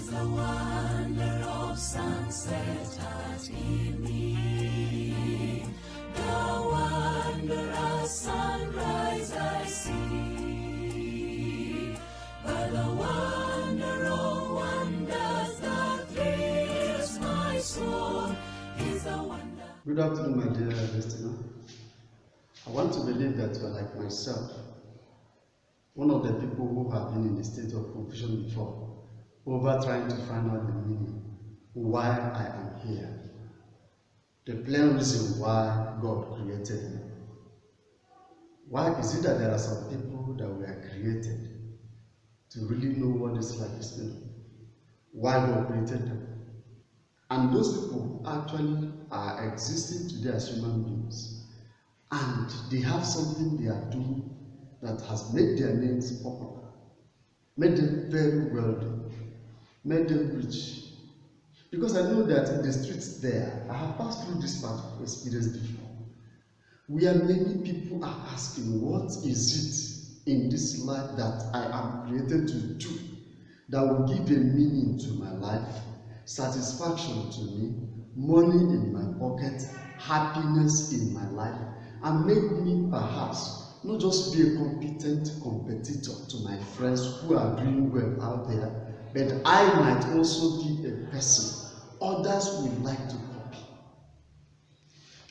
the wonder of sunset at evening, the wondrous sunrise I see, but the wonder of wonders that thrills my soul is the wonder. Good afternoon, my dear listener. I want to believe that you are like myself, one of the people who have been in the state of confusion before, over trying to find out the meaning, why I am here, the plain reason why God created me. Why is it that there are some people that were created to really know what this life is meaning? Why God created them? And those people actually are existing today as human beings, and they have something they are doing that has made their names popular, made them very wealthy, made them rich. Because I know that in the streets there, I have passed through this part of experience before, where many people are asking, what is it in this life that I am created to do that will give a meaning to my life, satisfaction to me, money in my pocket, happiness in my life, and make me perhaps not just be a competent competitor to my friends who are doing well out there, but I might also be a person others would like to copy.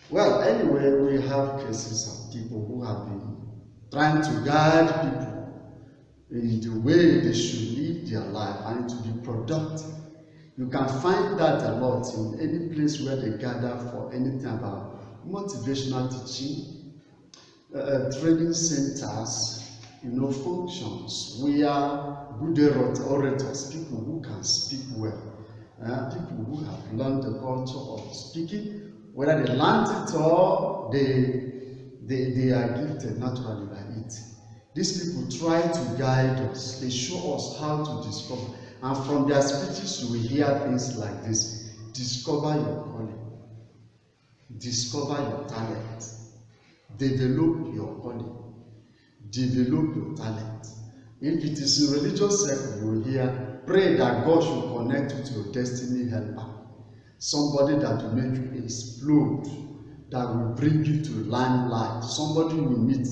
Well, anyway, we have cases of people who have been trying to guide people in the way they should live their life and to be productive. You can find that a lot in any place where they gather for anything about motivational teaching, training centers, functions where good orators, people who can speak well, people who have learned the culture of speaking, whether they learned it or they are gifted naturally by it. These people try to guide us. They show us how to discover. And from their speeches, you will hear things like this: discover your calling, discover your talent, develop your calling, develop your talent. If it is in religious circle, you will hear, pray that God should connect you to your destiny helper, somebody that will make you explode, that will bring you to limelight, somebody you will meet.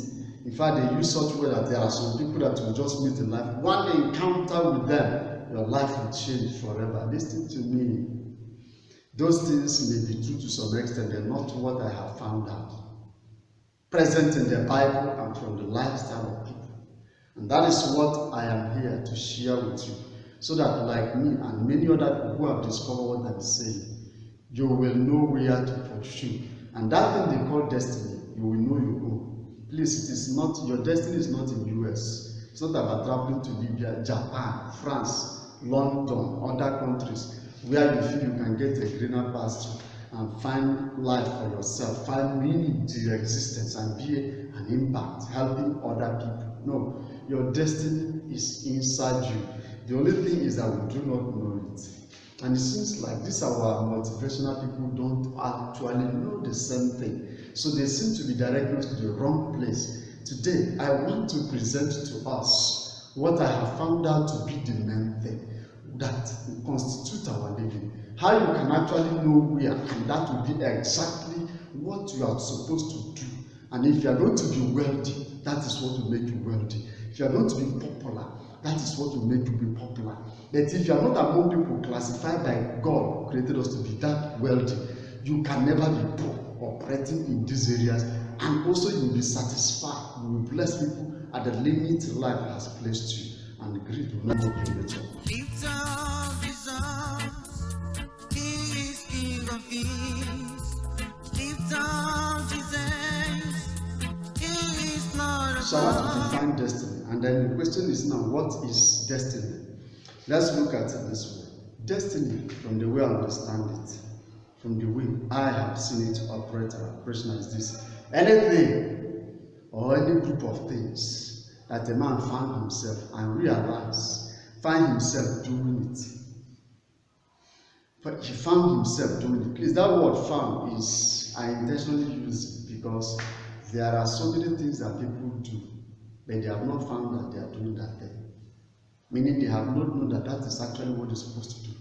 In fact, they use such way that there are some people that will just meet in life. One encounter with them, your life will change forever. Listen to me. Those things may be true to some extent, they're not what I have found out, present in the Bible and from the lifestyle of people. And that is what I am here to share with you, so that like me and many other people who have discovered what I'm saying, you will know where to pursue. And that thing they call destiny, you will know your own. Please, it is not, your destiny is not in US. It's not about traveling to Libya, Japan, France, London, other countries, where you feel you can get a greener pasture and find life for yourself, find meaning to your existence and be an impact, helping other people. No, your destiny is inside you. The only thing is that we do not know it. And it seems like these our motivational people don't actually know the same thing. So they seem to be directing us to the wrong place. Today, I want to present to us what I have found out to be the main thing that constitutes our living. How you can actually know where, and that will be exactly what you are supposed to do. And if you are going to be wealthy, that is what will make you wealthy. If you are going to be popular, that is what will make you be popular. But if you are not among people classified by God, created us to be that wealthy, you can never be poor operating in these areas. And also you will be satisfied. You will bless people at the limit life has placed you. And greed will not open the door. Lift up his arms, he is King of Kings. Lift up his hands, he is Lord of So I want to define destiny. And then the question is now, what is destiny? Let's look at it this way. Destiny, from the way I understand it, from the way I have seen it operate and operational, is this: anything or any group of things that a man found himself and realized, find himself doing it. But he found himself doing it. Please, that word found is, I intentionally use it because there are so many things that people do, but they have not found that they are doing that thing. meaning they have not known that that is actually what they're supposed to do.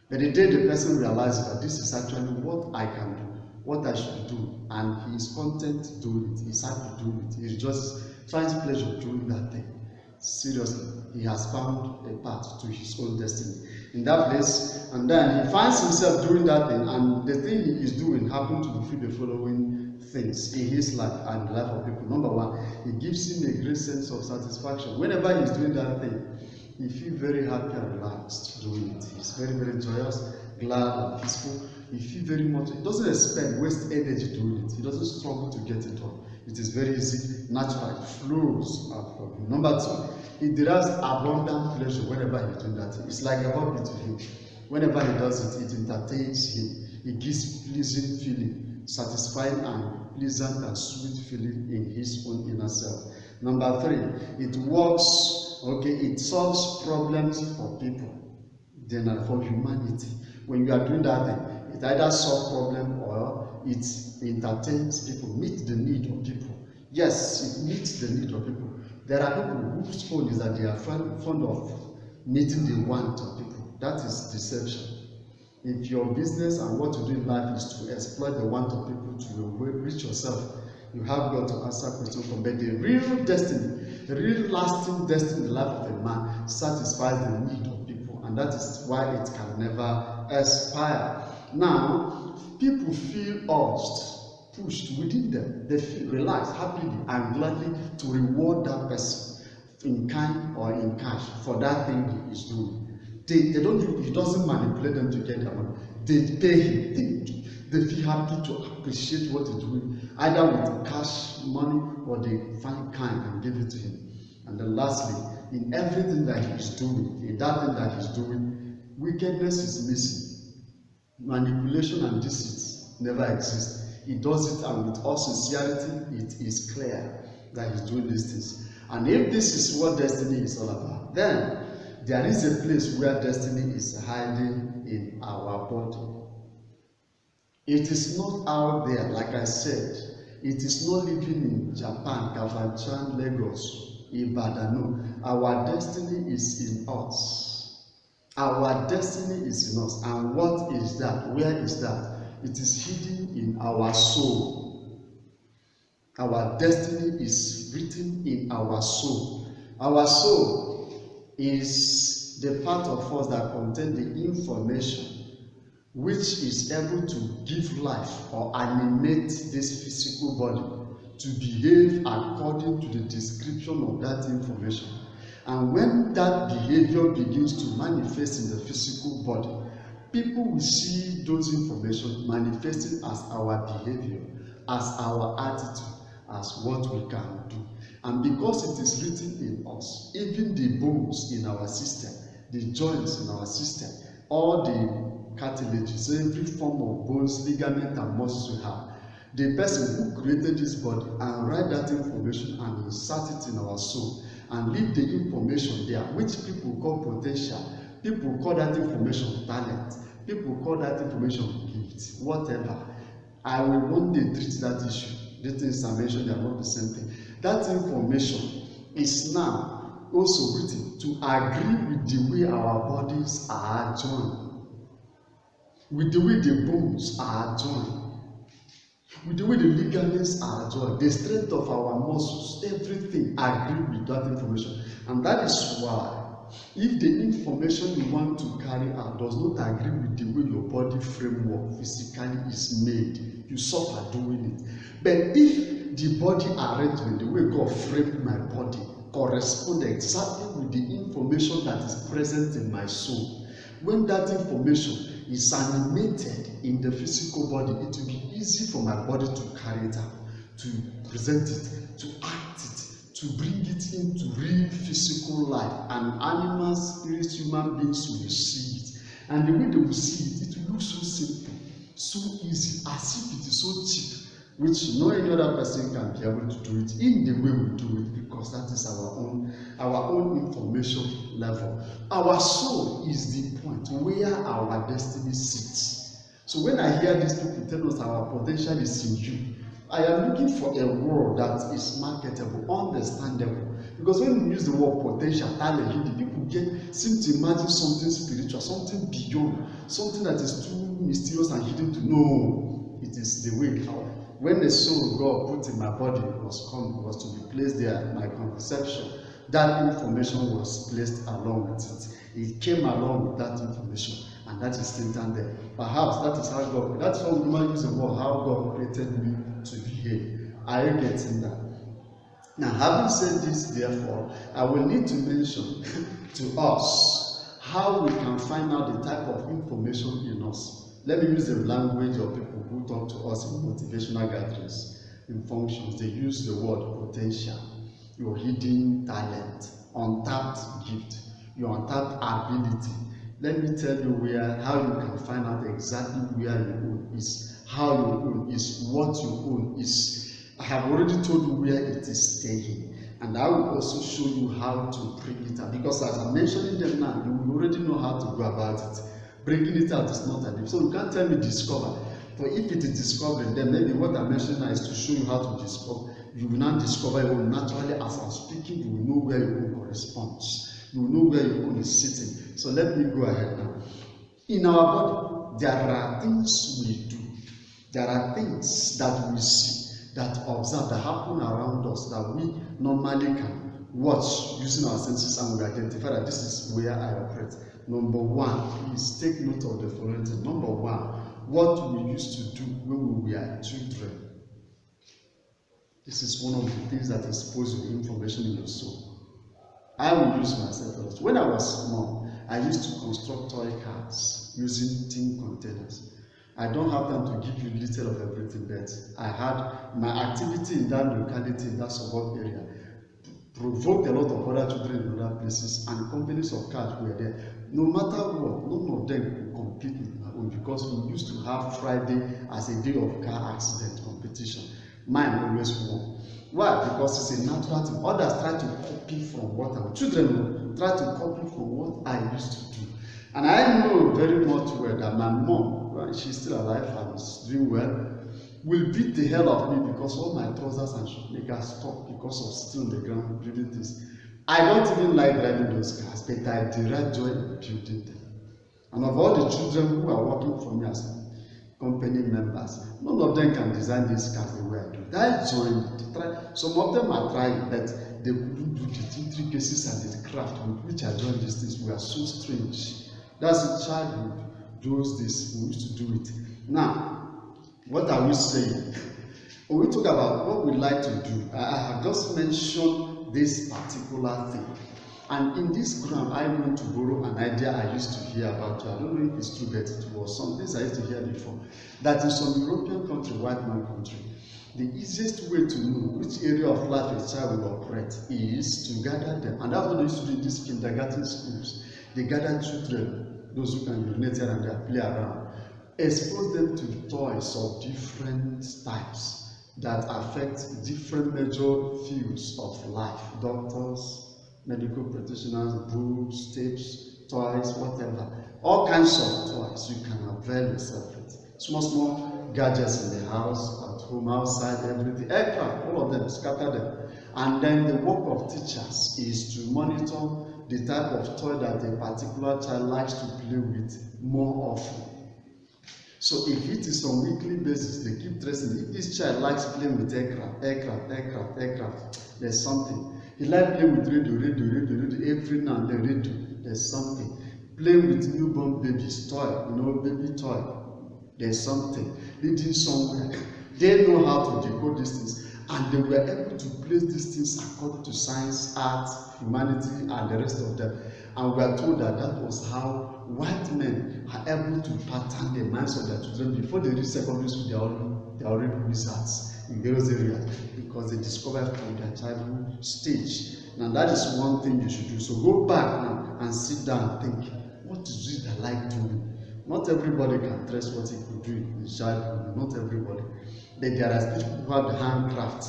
But the day the person realizes that this is actually what I can do, what I should do, and he is content doing it, he's happy doing it, he just finds pleasure doing that thing. Seriously, he has found a path to his own destiny in that place, and then he finds himself doing that thing, and the thing he is doing happens to fulfill the following things in his life and the life of people. Number one, it gives him a great sense of satisfaction. Whenever he's doing that thing, he feels very happy and relaxed doing it. He's very, very joyous, glad, and peaceful. He feels very much, he doesn't waste energy doing it. He doesn't struggle to get it done. It is very easy, natural, it flows out from him. Number two, he derives abundant pleasure whenever he's doing that thing. It's like a hobby to him. Whenever he does it, it entertains him. It gives pleasing feeling, satisfying and pleasant and sweet feeling in his own inner self. Number three, it works, it solves problems for people, then for humanity. When you are doing that thing, it either solves problem or it entertains people, meets the need of people. Yes, it meets the need of people. There are people whose own is that they are fond of meeting the want of people. That is deception. If your business and what you do in life is to exploit the want of people to reach yourself, you have got to answer questions from. But the real destiny, the real lasting destiny in the life of a man satisfies the need of people, and that is why it can never expire. Now, people feel urged, pushed within them. They feel relaxed, happily, and gladly to reward that person in kind or in cash for that thing he is doing. They don't. He doesn't manipulate them to get their money. They pay him. They feel happy to appreciate what he's doing, either with cash money or they find kind and give it to him. And then lastly, in everything that he's doing, in that thing that he's doing, wickedness is missing. Manipulation and deceit never exist. He does it, and with all sincerity, it is clear that he's doing these things. And if this is what destiny is all about, then there is a place where destiny is hiding in our body. It is not out there, like I said. It is not living in Japan, Kafanchan, Lagos, Ibadan. No, our destiny is in us. Our destiny is in us. And what is that? Where is that? It is hidden in our soul. Our destiny is written in our soul. Our soul is the part of us that contains the information which is able to give life or animate this physical body to behave according to the description of that information. And when that behavior begins to manifest in the physical body, people will see those information manifesting as our behavior, as our attitude, as what we can do. And because it is written in us, even the bones in our system, the joints in our system, all the cartilages, every form of bones, ligament, and muscles we have, the person who created this body and write that information and insert it in our soul and leave the information there, which people call potential, people call that information talent, people call that information gift, whatever. I will one day treat that issue. The things I mentioned are not the same thing. That information is now also written to agree with the way our bodies are joined, with the way the bones are joined, with the way the ligaments are joined, the strength of our muscles, everything agree with that information. And that is why if the information you want to carry out does not agree with the way your body framework physically is made, you suffer doing it. But if the body arrangement, the way God framed my body, corresponds exactly with the information that is present in my soul, when that information is animated in the physical body, it will be easy for my body to carry it out, to present it, to act it, to bring it into real physical life. And animals, spirits, human beings will see it. And the way they will see it, it will look so simple, so easy, as if it is so cheap, which no any other person can be able to do it in the way we do it, because that is our own information level. Our soul is the point where our destiny sits. So when I hear these people tell us our potential is in you, I am looking for a word that is marketable, understandable, Because when we use the word potential, talent, hidden, people seem to imagine something spiritual, something beyond, something that is too mysterious and hidden to know. It is the way how. When the soul God put in my body was to be placed there, my conception, that information was placed along with it. It came along with that information, and that is still down there. Perhaps that is how God, that's how we might use the word, how God created me to behave. Are you getting that? Now, having said this, therefore, I will need to mention to us how we can find out the type of information in us. Let me use the language of people who talk to us in motivational gatherings, in functions. They use the word potential, your hidden talent, untapped gift, your untapped ability. Let me tell you how you can find out exactly where your own is, how your own is, what your own is. I have already told you where it is staying, and I will also show you how to bring it out, because as I'm mentioning them now, you already know how to go about it. Bringing it out is not an issue. So you can't tell me discover. For if it is discovering, then maybe what I'm mentioning now is to show you how to discover. You will not discover your own naturally. As I'm speaking, you will know where your own corresponds. You will know where your own is sitting. So let me go ahead now. In our body, there are things we do. There are things that we see, that observe, that happen around us, that we normally can watch using our senses, and we identify that this is where I operate. Number one, please take note of the following thing. Number one, what we used to do when we were children. This is one of the things that exposes the information in your soul. I will use myself first. When I was small, I used to construct toy cars using tin containers. I don't have time to give you detail of everything, but I had my activity in that locality, in that suburb area, provoked a lot of other children in other places, and companies of cars were there. No matter what, none of them could compete with my own, because we used to have Friday as a day of car accident competition. Mine always won. Why? Because it's a natural thing. Others try to copy from what I'm children try to copy from what I used to do. And I know very much well that my mom, well, she's still alive and is doing well, will beat the hell out of me because all my trousers and shoelaces stuck because of still on the ground building things. I don't even like driving those cars, but I derive joy in building them. And of all the children who are working for me as company members, none of them can design these cars the way I do. I joined. Some of them are trying, but they couldn't do the intricacies and the craft with which I joined these things. We are so strange. That's a childhood. Those days we used to do it. Now, what are we saying? When we talk about what we like to do, I have just mentioned this particular thing. And in this ground, I want to borrow an idea I used to hear about. I don't know if it's true, but it was some things I used to hear before. That in some European country, white man country, the easiest way to know which area of life a child will operate is to gather them. And that's what they used to do in these kindergarten schools. They gather children, those who can urinate here and there, play around, expose them to toys of different types that affect different major fields of life. Doctors, medical practitioners, books, tapes, toys, whatever. All kinds of toys you can avail yourself with. Small gadgets in the house, at home, outside, everything. Aircraft, all of them, scatter them. And then the work of teachers is to monitor the type of toy that a particular child likes to play with more often. So if it is on weekly basis, they keep tracing. If this child likes playing with aircraft, there's something. He likes playing with radio, every now and then radio, there's something. Playing with newborn babies, toy, baby toy, there's something. Leading somewhere. They know how to decode these things, and they were able to place these things according to science, art, humanity, and the rest of them. And we are told that that was how white men are able to pattern the minds of their children. Before they reach secondary school, they are already wizards in various areas because they discovered from their childhood stage. Now that is one thing you should do. So go back now and sit down and think, what is it I like doing? Not everybody can trace what he could do in childhood. Not everybody. Then there are people who have handcraft.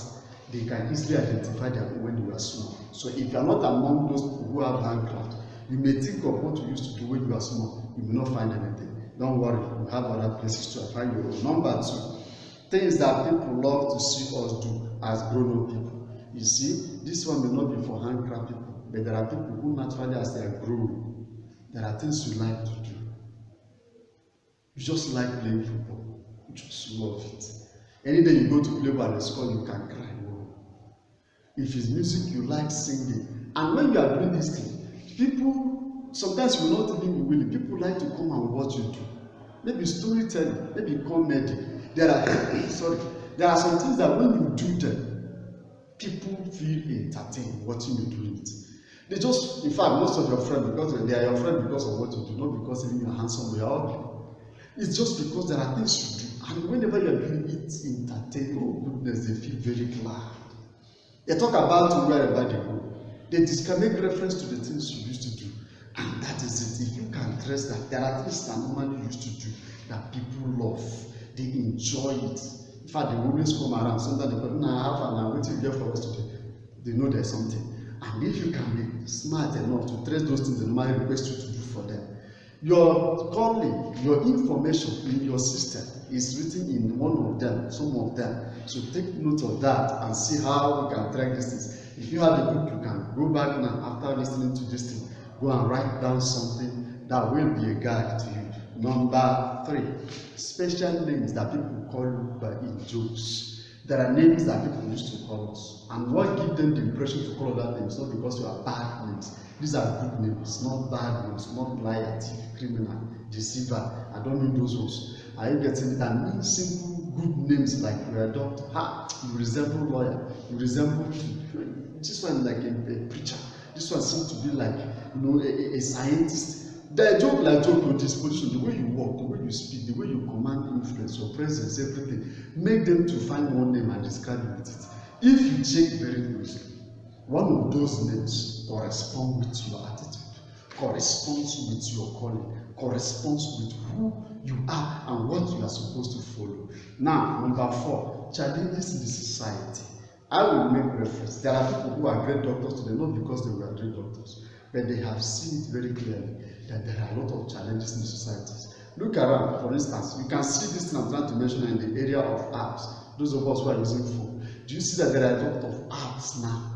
They can easily identify them when you are small. So if you are not among those people who have handcraft, you may think of what you used to do when you are small. You will not find anything. Don't worry, you have other places to find your own. Number two, things that people love to see us do as grown-up people. You see, this one may not be for handcraft people, but there are people who naturally, as they are growing, there are things you like to do. You just like playing football. You just love it. Any day you go to play ball and score, you can cry. If it's music, you like singing. And when you are doing this thing, people, sometimes you will not even be willing. People like to come and watch you do. Maybe storytelling, maybe comedy. There are some things that when you do them, people feel entertained watching you doing it. They just, in fact, most of your friends, because they are your friend because of what you do, not because even you're handsome or you're ugly. It's just because there are things you do. And whenever you're doing it, entertain, oh goodness, they feel very glad. They talk about wherever they go. They make reference to the things you used to do. And that is it. If you can trace that, there are things that normally used to do that people love. They enjoy it. In fact, they always come around. Sometimes they go, "Nah, I have an waiting here for us today." They know there's something. And if you can be smart enough to trace those things they normally request you to do for them, your calling, your information in your system is written in one of them, some of them. So take note of that and see how you can track these things. If you have a book, you can go back now after listening to this thing, go and write down something that will be a guide to you. Number 3, special names that people call you by in jokes. There are names that people used to call us, and what gives them the impression to call that names, not because you are bad names. These are good names, not bad names, not liar, thief, criminal, deceiver. I don't mean those ones. Are you getting it? I mean simple, good names like you're a doctor. You resemble lawyer. You resemble this one like a preacher. This one seems to be like a scientist. The joke with this position, the way you walk, the way you speak, the way you command influence, your presence, everything, make them to find one name and describe you with it. If you check very closely, one of those names corresponds with your attitude, corresponds with your calling, corresponds with who you are and what you are supposed to follow. Now, number 4, challenges in the society. I will make reference. There are people who are great doctors today, not because they were great doctors, but they have seen it very clearly that there are a lot of challenges in the societies. Look around, for instance, you can see this thing I'm trying to mention in the area of apps. Those of us who are using phone, do you see that there are a lot of apps now?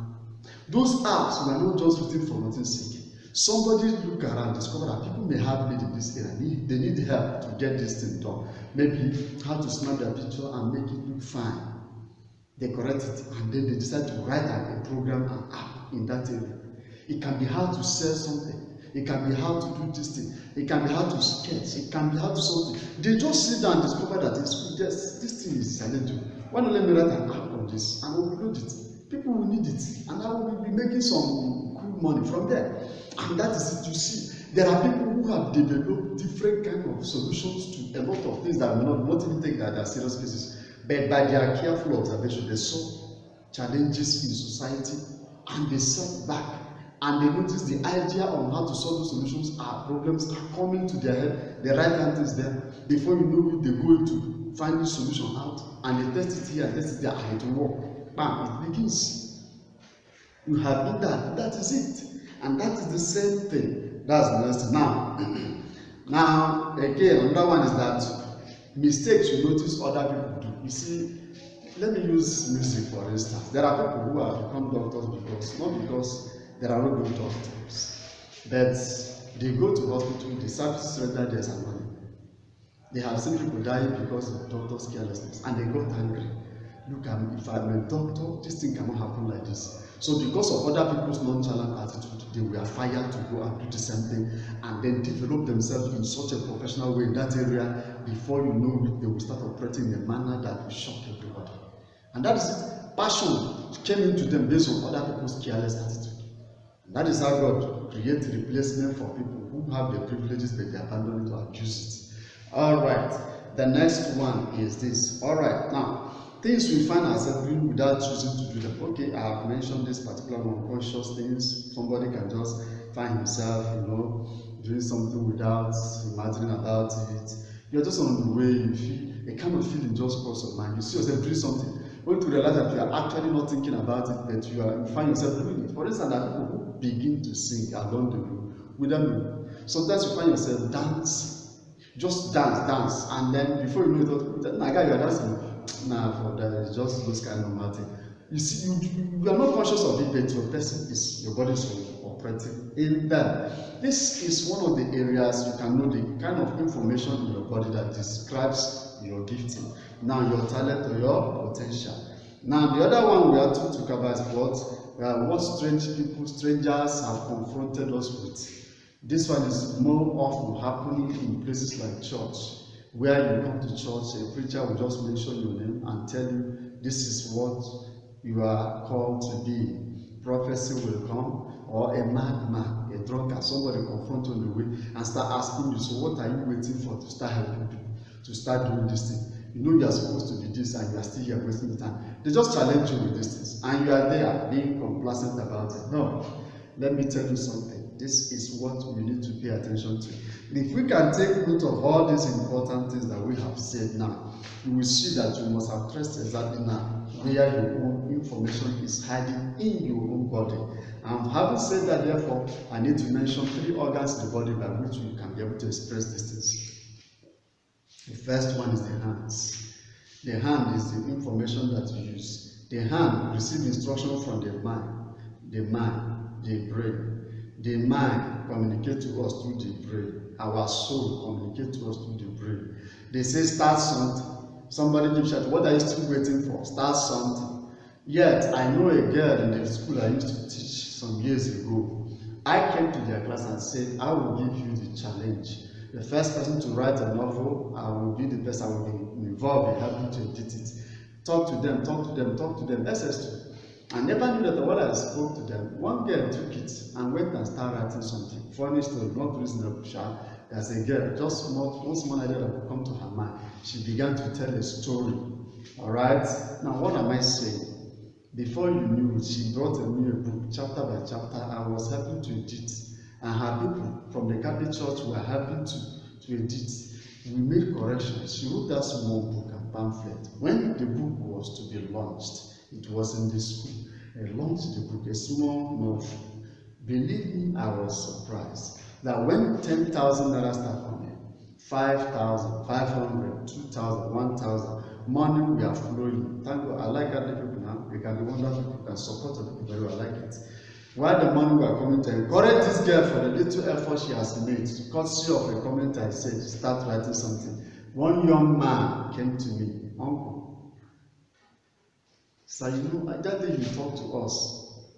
Those apps were not just written for nothing sake. Somebody look around, discover that people may have need in this area. They need help to get this thing done. Maybe how to snap their picture and make it look fine. They correct it, and then they decide to write a program, an app in that area. It can be how to sell something. It can be how to do this thing. It can be how to sketch. It can be how to something. They just sit down and discover that this thing is challenging. Why not let me write an app on this and upload it? People will need it, and I will be making some cool money from there. And that is it. You see, there are people who have developed different kind of solutions to a lot of things that will not even take that they are serious cases. But by their careful observation, they saw challenges in society and they sat back and they noticed the idea on how to solve those solutions problems are coming to their head. The right hand is there. Before you know it, they go into find the solution out and they test it here, test it there, and it will work. Bam, it begins. You have been that. That is it. And that is the same thing. That's the next thing. Now, again, another one is that mistakes you notice other people do. You see, let me use music for instance. There are people who have become doctors not because there are no good doctors, but they go to hospital, the services rendered there some money. They have seen people dying because of doctors' carelessness, and they got angry. Look, if I'm a doctor, this thing cannot happen like this. So because of other people's nonchalant attitude, they were fired to go and do the same thing and then develop themselves in such a professional way in that area. Before you know it, they will start operating in a manner that will shock everybody. And that is it. Passion came into them based on other people's careless attitude. And that is how God creates replacement for people who have the privileges but they abandon it to abuse it. Alright, the next one is this. Alright, now, things we find ourselves doing without choosing to do them. Okay, I have mentioned this particular unconscious things. Somebody can just find himself, doing something without imagining about it. You're just on the way, you feel a kind of feeling just cross your mind. You see yourself doing something, only to realize that you are actually not thinking about it, but you find yourself doing it. For instance, there are people who begin to sing along the road without me. Sometimes you find yourself dancing. Just dance, and then before you know it, you are dancing. Nah, for that, it's just those kind of matter. You see, you are not conscious of it, but your body is operating in them. This is one of the areas you can know the kind of information in your body that describes your gifting. Now, your talent or your potential. Now, the other one we have to talk about is what strangers have confronted us with. This one is more often happening in places like church, where you come to church, a preacher will just mention your name and tell you this is what you are called to be. Prophecy will come, or a madman, a drunkard, somebody confront you on the way and start asking you, so what are you waiting for to start helping people, to start doing this thing? You know you are supposed to be this and you are still here wasting the time. They just challenge you with these things and you are there being complacent about it. No, let me tell you something. This is what we need to pay attention to. If we can take note of all these important things that we have said now, you will see that you must have traced exactly now where your own information is hiding in your own body. And having said that, therefore, I need to mention 3 organs in the body by which you can be able to express these things. The first one is the hands. The hand is the information that you use. The hand receives instruction from the mind, the brain. The mind communicates to us through the brain. Our soul communicates to us through the brain. They say start something. Somebody gives shout, what are you still waiting for? Start something. Yet, I know a girl in the school I used to teach some years ago. I came to their class and said, I will give you the challenge. The first person to write a novel, I will be the person, I will be involved in helping to edit it. Talk to them, SS2. I never knew that when I spoke to them, one girl took it and went and started writing something. Funny story, not reasonable, as a girl, just one small idea that would come to her mind. She began to tell a story. Alright? Now, what am I saying? Before you knew it, she brought me a book, chapter by chapter. I was helping to edit. And her people from the Catholic Church were helping to edit. We made corrections. She wrote that small book and pamphlet. When the book was to be launched, it was in the school. I launched the book, a small novel. Believe me, I was surprised that when 10,000 naira start coming, 5,000, 500, 2,000, 1,000, money we are flowing. Thank God, I like Catholic people now. They can be wonderful people and support the people very well. I like it. While the money we are coming to encourage this girl for the little effort she has made, courtesy of a comment I said, start writing something. One young man came to me, uncle. So you know, that day you talk to us.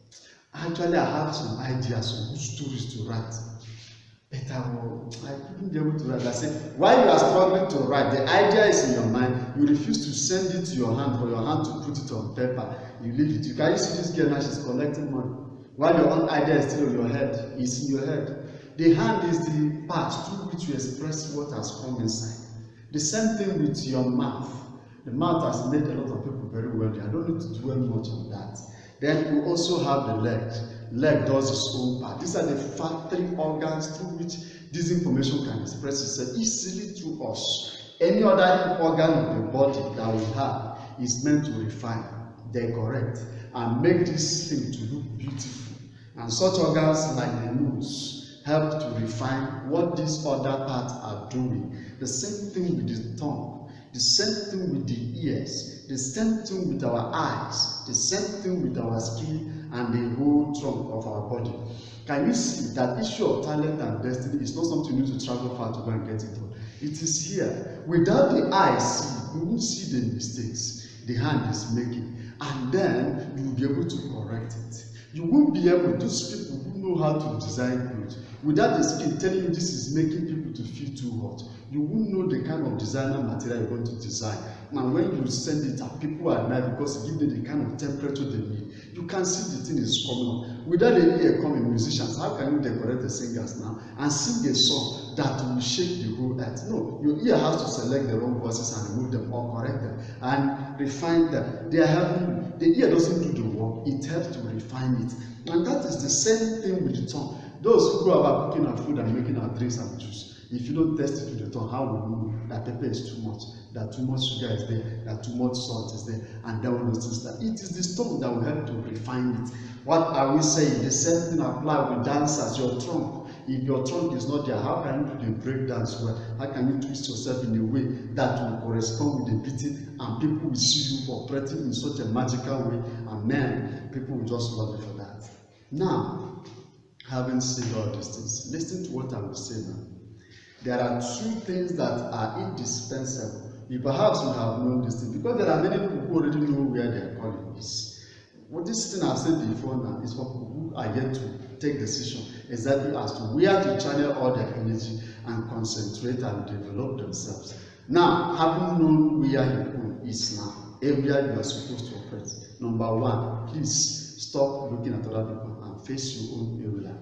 Actually, I have some ideas, some good stories to write. But I couldn't be able to write. I said, while you are struggling to write, the idea is in your mind, you refuse to send it to your hand for your hand to put it on paper. You leave it. You can see this girl now, she's collecting money. While your own idea is still in your head, it's in your head. The hand is the part through which you express what has come inside. The same thing with your mouth. The mouth has made a lot of people very wealthy. I don't need to dwell much on that. Then we also have the leg. Leg does its own part. These are the 3 organs through which this information can express itself easily through us. Any other organ of the body that we have is meant to refine, decorate, and make this thing to look beautiful. And such organs like the nose help to refine what these other parts are doing. The same thing with the tongue, the same thing with the ears, the same thing with our eyes, the same thing with our skin and the whole trunk of our body. Can you see that issue of talent and destiny is not something you need to travel far to go and get it done? It is here. Without the eyes, you won't see the mistakes the hand is making. And then you will be able to correct it. You won't be able, those people who know how to design clothes, without the skin telling you this is making people to feel too hot, you won't know the kind of designer material you're going to design. Now when you send it out, people admire because you give them the kind of temperature they need. You can see the thing is coming up. Without the ear coming musicians, how can you decorate the singers now and sing a song that will shake the whole earth? No, your ear has to select the wrong voices and remove them or correct them and refine them. They are helping you. The ear doesn't do the work, it helps to refine it. And that is the same thing with the tongue. Those who go about cooking our food and making our drinks and juice, if you don't test it with the tongue, how will you know that pepper is too much, that too much sugar is there, that too much salt is there, and then all those things? That it is the tongue that will help to refine it. What are we saying? The same thing applies with dancers. Your tongue If your trunk is not there, how can you do the breakdance well? How can you twist yourself in a way that will correspond with the beating and people will see you operating in such a magical way, and man, people will just love you for that. Now, having said all these things, listen to what I will say now. There are two things that are indispensable. Perhaps you have known this thing, because there are many people who already know where their calling is. Well, this thing I've said before now is for people who are yet to take decision exactly as to where to channel all their energy and concentrate and develop themselves. Now, having known where your own is now, area you are supposed to operate. Number one, please stop looking at other people and face your own area.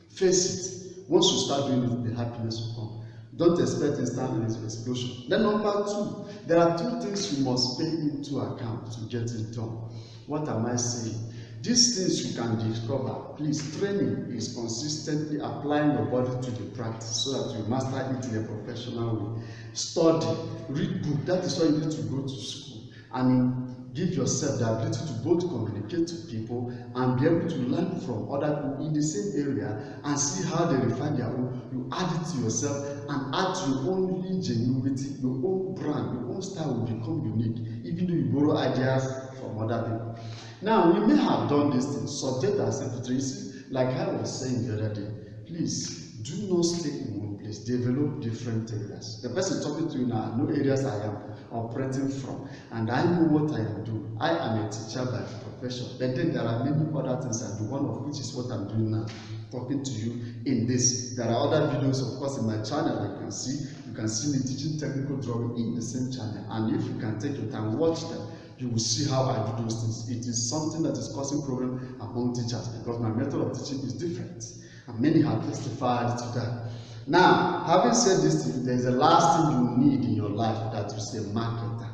Face it. Once you start doing it, the happiness will come. Don't expect instant explosion. Then number two, there are two things you must pay into account to get it done. What am I saying? These things you can discover. Please, training is consistently applying your body to the practice so that you master it in a professional way. Study, read book. That is why you need to go to school and give yourself the ability to both communicate to people and be able to learn from other people in the same area and see how they refine their own. You add it to yourself and add to your own ingenuity, your own brand, your own style will become unique, even though you borrow ideas from other people. Now, we may have done this thing, subject ourselves to tracy, like I was saying the other day. Please, do not stay in one place. Develop different areas. The person talking to you now, I know areas I am operating from, and I know what I am doing. I am a teacher by profession, but then there are many other things I do, one of which is what I'm doing now, talking to you in this. There are other videos, of course, in my channel. You can see me teaching technical drawing in the same channel, and if you can take your time, watch them, you will see how I do those things. It is something that is causing problem among teachers because my method of teaching is different, and many have testified to that. Now, having said this, there is a last thing you need in your life, that is a marketer.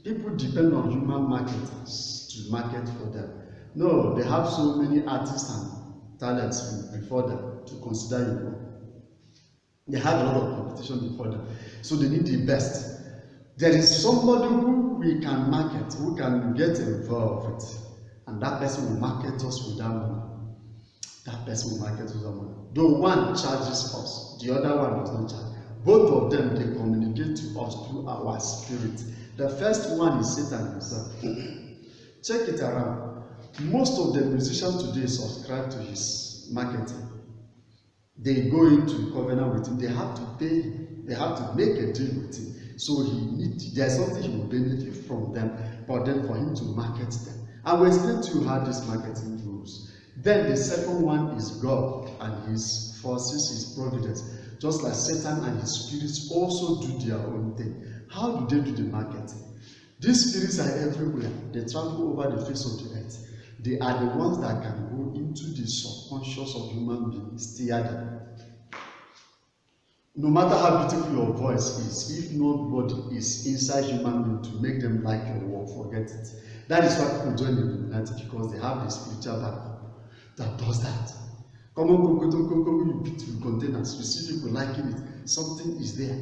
People depend on human marketers to market for them. No, they have so many artists and talents before them to consider you. They have a lot of competition before them, so they need the best. There is somebody who we can market, who can get involved with, and that person will market us without money. That person will market without money. Though one charges us, the other one does not charge. Both of them, they communicate to us through our spirit. The first one is Satan himself. Check it around. Most of the musicians today subscribe to his marketing. They go into covenant with him. They have to pay him. They have to make a deal with him. So there's something he will benefit from them, but then for him to market them. I will explain to you how this marketing goes. Then the second one is God and his forces, his providence. Just like Satan and his spirits also do their own thing. How do they do the marketing? These spirits are everywhere. They travel over the face of the earth. They are the ones that can go into the subconscious of human beings, steer them. No matter how beautiful your voice is, if nobody is inside human being to make them like your work, forget it. That is why people join the Illuminati, because they have the spiritual backup that does that. Come on, you beat with containers, you see people liking it, something is there.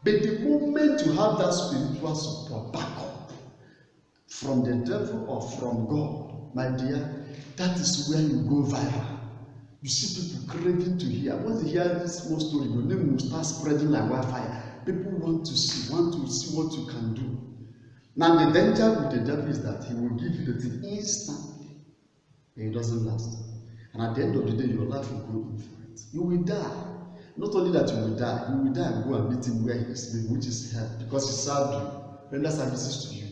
But the moment you have that spiritual support backup from the devil or from God, my dear, that is where you go viral. You see people craving to hear. Once they hear this small story, your name will start spreading like wildfire. People want to see what you can do. Now the danger with the devil is that he will give you the thing instantly. It doesn't last. And at the end of the day, your life will go in for it. You will die. Not only that you will die and go and meet him where he is living, which is hell, because he served you, render services to you.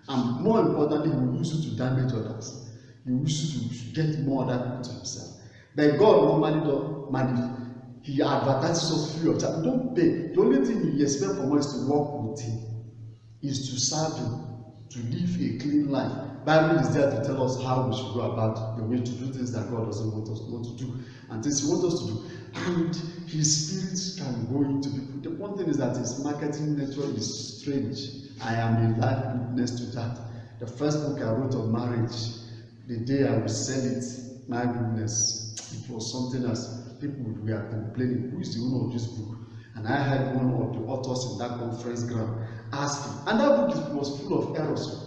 And more importantly, he will use you to damage others. He will use you to get more other people to himself. But God normally don't manage. He advertises us free of charge. Don't pay. The only thing he expects from us is to work with him, is to serve him, to live a clean life. Bible is there to tell us how we should go about the way to do things that God doesn't want us not to do, and things he wants us to do. And his spirit can go into people. The one thing is that his marketing nature is strange. I am a live witness to that. The first book I wrote on marriage, the day I will sell it, my goodness, it was something else. People were complaining, who is the owner of this book? And I had one of the authors in that conference ground asking, and that book was full of errors.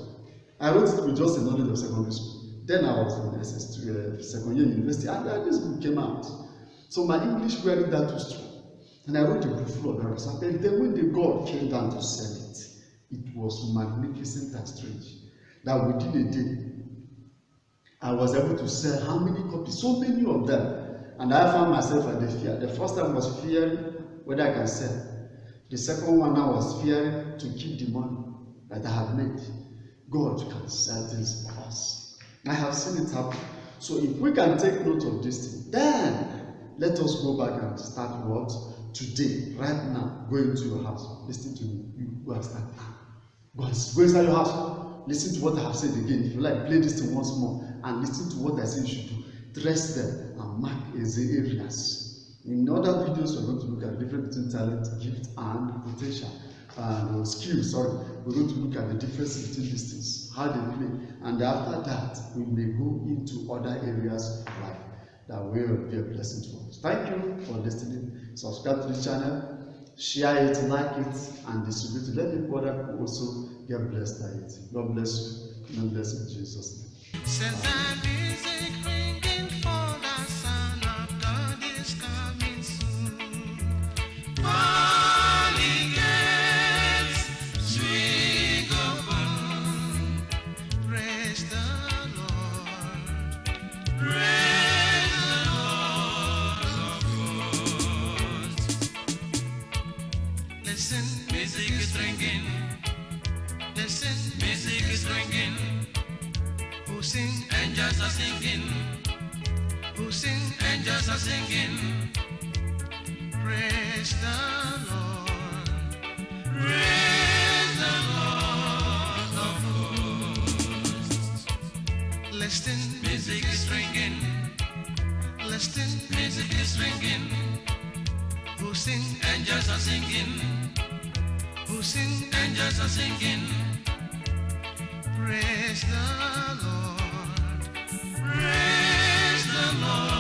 I wrote it with just the knowledge of secondary school. Then I was in SS2, second year university, and this book came out. So my English weren't that too strong. And I wrote a book full of errors. And then when the God came down to sell it, it was magnificent and strange. That within a day, I was able to sell how many copies? So many of them. And I found myself at the fear. The first time was fearing whether I can sell. The second one I was fearing to keep the money that I have made. God can sell things for us. I have seen it happen. So if we can take note of this thing, then let us go back and start what? Today, right now, go into your house. Listen to me. You go and start. Go inside your house. Listen to what I have said again. If you like, play this thing once more and listen to what I say you should do. Dress them and mark the areas. In other videos, we're going to look at the difference between talent, gift, and potential. And skills, we're going to look at the difference between these things, how they play. And after that, we may go into other areas of life that will be a blessing to us. Thank you for listening. Subscribe to the channel, share it, like it, and distribute it. Let people that also get blessed by it. God bless you. God bless you in Jesus' name. Says that music ringing for the Son of God is coming soon. Calling gates, swing open. Praise the Lord. Praise the Lord of hosts. Listen, music is ringing. Listen, music is ringing. Who sing? Angels are singing. Who sing? Angels are singing. Praise the Lord. Praise the Lord of hosts. Listen, music is ringing. Listen, music is ringing. Who sing? Angels are singing. Who sing? Angels are singing. Praise the Lord. Praise the Lord.